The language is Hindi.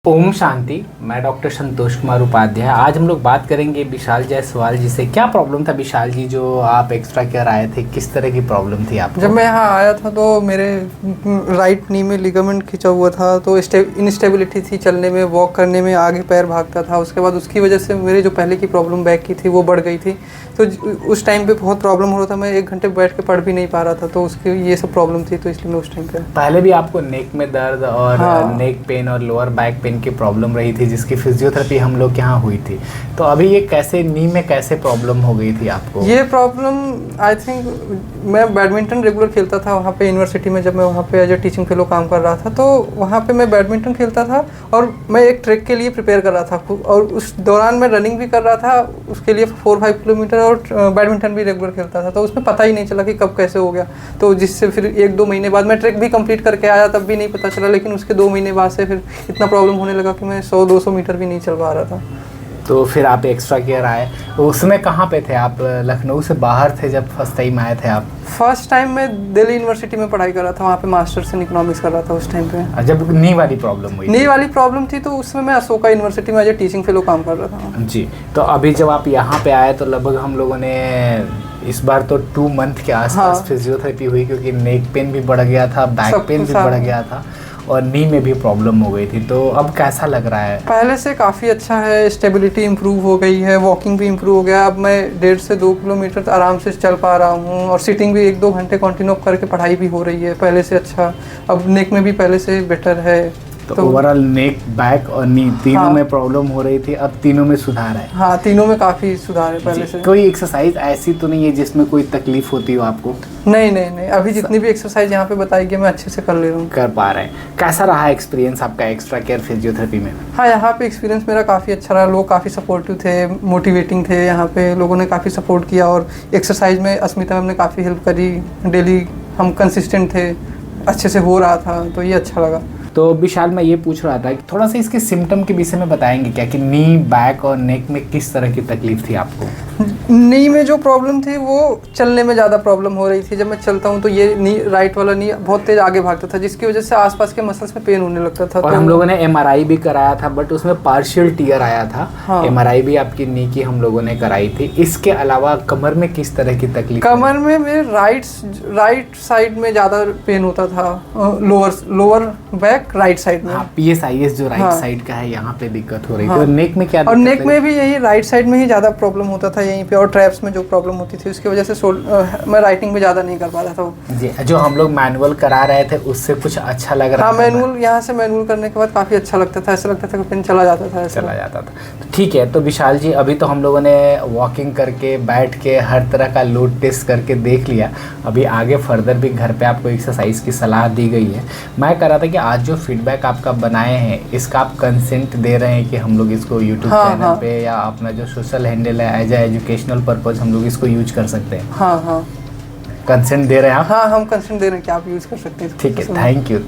ओम शांति। मैं डॉक्टर संतोष कुमार उपाध्याय। आज हम लोग बात करेंगे विशाल जायसवाल जी से। क्या प्रॉब्लम था विशाल जी, जो आप एक्स्ट्रा केयर आए थे, किस तरह की प्रॉब्लम थी आपको? जब मैं यहाँ आया था तो मेरे राइट नी में लिगामेंट खिंचा हुआ था, तो इनस्टेबिलिटी थी चलने में, वॉक करने में, आगे पैर भागता था। उसके बाद उसकी वजह से मेरी जो पहले की प्रॉब्लम बैक की थी वो बढ़ गई थी। तो उस टाइम पे बहुत प्रॉब्लम हो रहा था, मैं 1 घंटे बैठ के पढ़ भी नहीं पा रहा था, तो उसकी ये सब प्रॉब्लम थी, तो इसलिए मैं उस टाइम पे। पहले भी आपको नेक में दर्द और नेक पेन और लोअर बैक पेन की प्रॉब्लम रही थी, जिसकी फिजियोथेरेपी हम लोग के यहाँ हुई थी। तो अभी ये कैसे नी में कैसे प्रॉब्लम हो गई थी आपको? ये प्रॉब्लम आई थिंक मैं बैडमिंटन रेगुलर खेलता था वहाँ पे यूनिवर्सिटी में। जब मैं वहाँ पे एज ए टीचिंग फेलो काम कर रहा था, तो वहाँ पे मैं बैडमिंटन खेलता था और मैं एक ट्रैक के लिए प्रिपेयर कर रहा था, और उस दौरान मैं रनिंग भी कर रहा था उसके लिए 4-5 किलोमीटर, और बैडमिंटन भी रेगुलर खेलता था। तो उसमें पता ही नहीं चला कि कब कैसे हो गया। तो जिससे फिर 1-2 महीने बाद मैं ट्रैक भी कंप्लीट करके आया, तब भी नहीं पता चला। लेकिन उसके 2 महीने बाद से फिर इतना प्रॉब्लम होने लगा कि मैं 100-200 मीटर भी नहीं चल पा रहा था। तो फिर आप एक्स्ट्रा केयर आए। उसमें कहाँ पे थे आप? लखनऊ से बाहर थे जब फर्स्ट टाइम आए थे आप? फर्स्ट टाइम मैं दिल्ली यूनिवर्सिटी में पढ़ाई कर रहा था, वहाँ पे मास्टर्स इन इकोनॉमिक्स कर रहा था उस टाइम पे। जब नी वाली प्रॉब्लम हुई? नी वाली प्रॉब्लम थी, तो उसमें मैं अशोका यूनिवर्सिटी में एज ए टीचिंग फेलो काम कर रहा था। जी। तो अभी जब आप यहाँ पे आए तो लगभग हम लोगों ने इस बार तो 2 मंथ के आसपास फिजियोथेरेपी हुई, क्योंकि नेक पेन भी बढ़ गया था, बैक पेन भी बढ़ गया था और नी में भी प्रॉब्लम हो गई थी। तो अब कैसा लग रहा है? पहले से काफ़ी अच्छा है, स्टेबिलिटी इंप्रूव हो गई है, वॉकिंग भी इंप्रूव हो गया। अब मैं 1.5 से 2 किलोमीटर आराम से चल पा रहा हूँ, और सिटिंग भी 1-2 घंटे कंटिन्यू करके पढ़ाई भी हो रही है पहले से अच्छा। अब नेक में भी पहले से बेटर है। तो ओवरऑल नेक, बैक और नी तीनों में प्रॉब्लम हो रही थी, अब तीनों में सुधार है? हाँ, तीनों में काफ़ी सुधार है पहले से। कोई एक्सरसाइज ऐसी तो नहीं है जिसमें कोई तकलीफ होती हो आपको? नहीं, अभी जितनी भी एक्सरसाइज यहाँ पे बताई गई मैं अच्छे से कर ले रहा हूँ, कर पा रहे हैं। कैसा रहा एक्सपीरियंस आपका एक्स्ट्रा केयर फिजियोथेरेपी में? हाँ, यहाँ पे एक्सपीरियंस मेरा काफ़ी अच्छा रहा। लोग काफ़ी सपोर्टिव थे, मोटिवेटिंग थे। यहाँ पे लोगों ने काफ़ी सपोर्ट किया, और एक्सरसाइज में अस्मिता मैम ने काफ़ी हेल्प करी। डेली हम कंसिस्टेंट थे, अच्छे से हो रहा था, तो ये अच्छा लगा। तो विशाल, मैं ये पूछ रहा था कि थोड़ा सा इसके सिम्टम के विषय में बताएंगे क्या, कि नी, बैक और नेक में किस तरह की तकलीफ थी आपको? नी में जो प्रॉब्लम थी वो चलने में ज़्यादा प्रॉब्लम हो रही थी। जब मैं चलता हूँ तो ये नी, राइट वाला नी बहुत तेज आगे भागता था, जिसकी वजह से आसपास के मसल्स में पेन होने लगता था। और तो हम लोगों ने MRI भी कराया था, बट उसमें पार्शियल टीयर आया था। हाँ। MRI भी आपकी नी की हम लोगों ने कराई थी। इसके अलावा कमर में किस तरह की तकलीफ? कमर में मेरे राइट साइड में ज़्यादा पेन होता था, लोअर बैक राइट साइड में। PSIS जो राइट साइड का है, यहाँ पे दिक्कत हो रही थी। और नेक में क्या? और नेक में भी यही राइट साइड में ही ज़्यादा प्रॉब्लम होता था यहीं पे, और ट्रैप्स में जो प्रॉब्लम होती थी उसकी वजह से मैं राइटिंग में ज़्यादा नहीं कर पा रहा था। जी। जो हम लोग मैनुअल करा रहे थे उससे कुछ अच्छा लग रहा था? हाँ, मैनुअल यहाँ से मैनुअल करने के बाद काफ़ी अच्छा लगता था। ऐसा लगता था कि पेन चला जाता था। तो ठीक है। तो विशाल जी, अभी तो हम लोगों ने वॉकिंग करके, बैठ के, हर तरह का लोड टेस्ट करके देख लिया। अभी आगे फर्दर भी घर पे आपको एक्सरसाइज की सलाह दी गई है। मैं कह रहा था कि आज जो फीडबैक आपका बनाए हैं, इसका आप कंसेंट दे रहे हैं कि हम लोग इसको यूट्यूब चैनल पे या अपना जो सोशल हैंडल है एज ए एजुकेशनल पर्पज हम लोग इसको यूज कर सकते हैं? हाँ, कंसेंट दे रहे हैं आप? हाँ, हम कंसेंट दे रहे हैं कि आप यूज़ कर सकते हैं। ठीक है, थैंक यू।